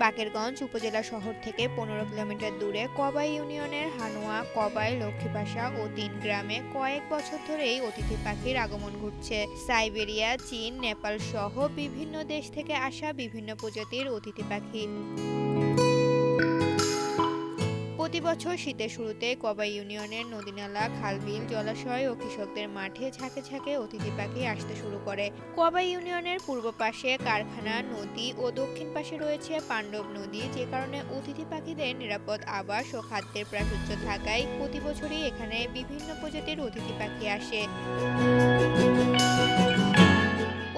বাকেরগঞ্জ উপজেলা শহর থেকে 15 কিলোমিটার দূরে কবাই ইউনিয়নের হানুয়া, কবাই, লক্ষ্মীপাশা ও 3 গ্রামে কয়েক বছর ধরেই অতিথি পাখির আগমন ঘটছে। সাইবেরিয়া, চীন, নেপাল সহ বিভিন্ন দেশ থেকে আসা বিভিন্ন প্রজাতির অতিথি পাখি। প্রতি বছর শীতের শুরুতে কবাই ইউনিয়নের নদীনালা, খালবিল, জলাশয় ও কৃষকদের মাঠে ঝাঁকে ঝাঁকে অতিথি পাখি আসতে শুরু করে। কবাই ইউনিয়নের পূর্ব পাশে কারখানা নদী ও দক্ষিণ পাশে রয়েছে পাণ্ডব নদী, যে কারণে অতিথি পাখিদের নিরাপদ আবাস ও খাদ্যের প্রাচুর্য থাকায় প্রতি বছরই এখানে বিভিন্ন প্রজাতির অতিথি পাখি আসে।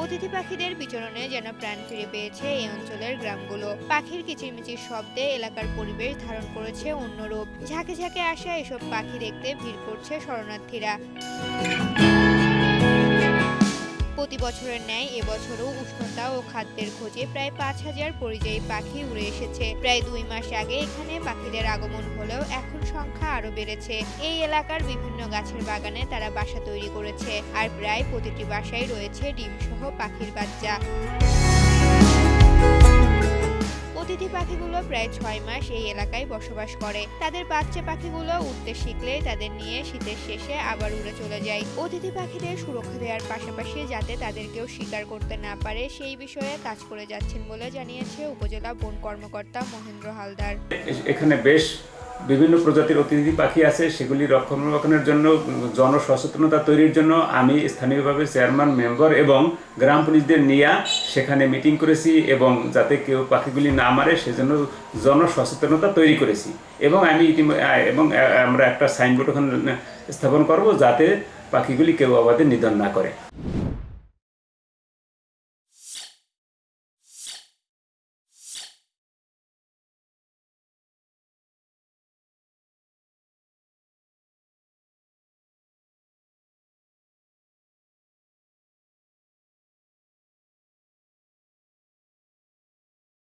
অতিথি পাখিদের বিচরণে যেন প্রাণ ফিরে পেয়েছে এই অঞ্চলের গ্রামগুলো। পাখির কিচিরমিচির শব্দে এলাকার পরিবেশ ধারণ করেছে অন্য রূপ। ঝাঁকে ঝাঁকে আসা এসব পাখি দেখতে ভিড় করছে শরণার্থীরা। প্রতি বছরের ন্যায় এবছরও উষ্ণতা ও খাদ্যের খোঁজে প্রায় 5,000 পরিযায়ী পাখি উড়ে এসেছে। প্রায় 2 মাস আগে এখানে পাখিদের আগমন হলেও এখন সংখ্যা আরো বেড়েছে। এই এলাকার বিভিন্ন গাছের বাগানে তারা বাসা তৈরি করেছে, আর প্রায় প্রতিটি বাসায় রয়েছে ডিমসহ পাখির বাচ্চা। অতিথি পাখিগুলো প্রায় 6 মাস এই এলাকায় বসবাস করে। তাদের বাচ্চা পাখিগুলো উড়তে শিখলেই তাদের নিয়ে শীতের শেষে আবার উড়ে চলে যায়। অতিথি পাখিদের সুরক্ষা দেওয়ার পাশাপাশি যাতে তাদেরকেও শিকার করতে না পারে সেই বিষয়ে কাজ করে যাচ্ছেন বলে জানিয়েছে উপজেলা বন কর্মকর্তা মহেন্দ্র হালদার। এখানে বেশ বিভিন্ন প্রজাতির অতিথি পাখি আছে, সেগুলি রক্ষণাবেক্ষণের জন্য জনসচেতনতা তৈরির জন্য আমি স্থানীয়ভাবে চেয়ারম্যান, মেম্বার এবং গ্রাম পুলিশদের নিয়ে সেখানে মিটিং করেছি এবং যাতে কেউ পাখিগুলি না মারে সেজন্য জনসচেতনতা তৈরি করেছি এবং আমরা একটা সাইনবোর্ড ওখানে স্থাপন করব যাতে পাখিগুলি কেউ আবাদে নিধন না করে।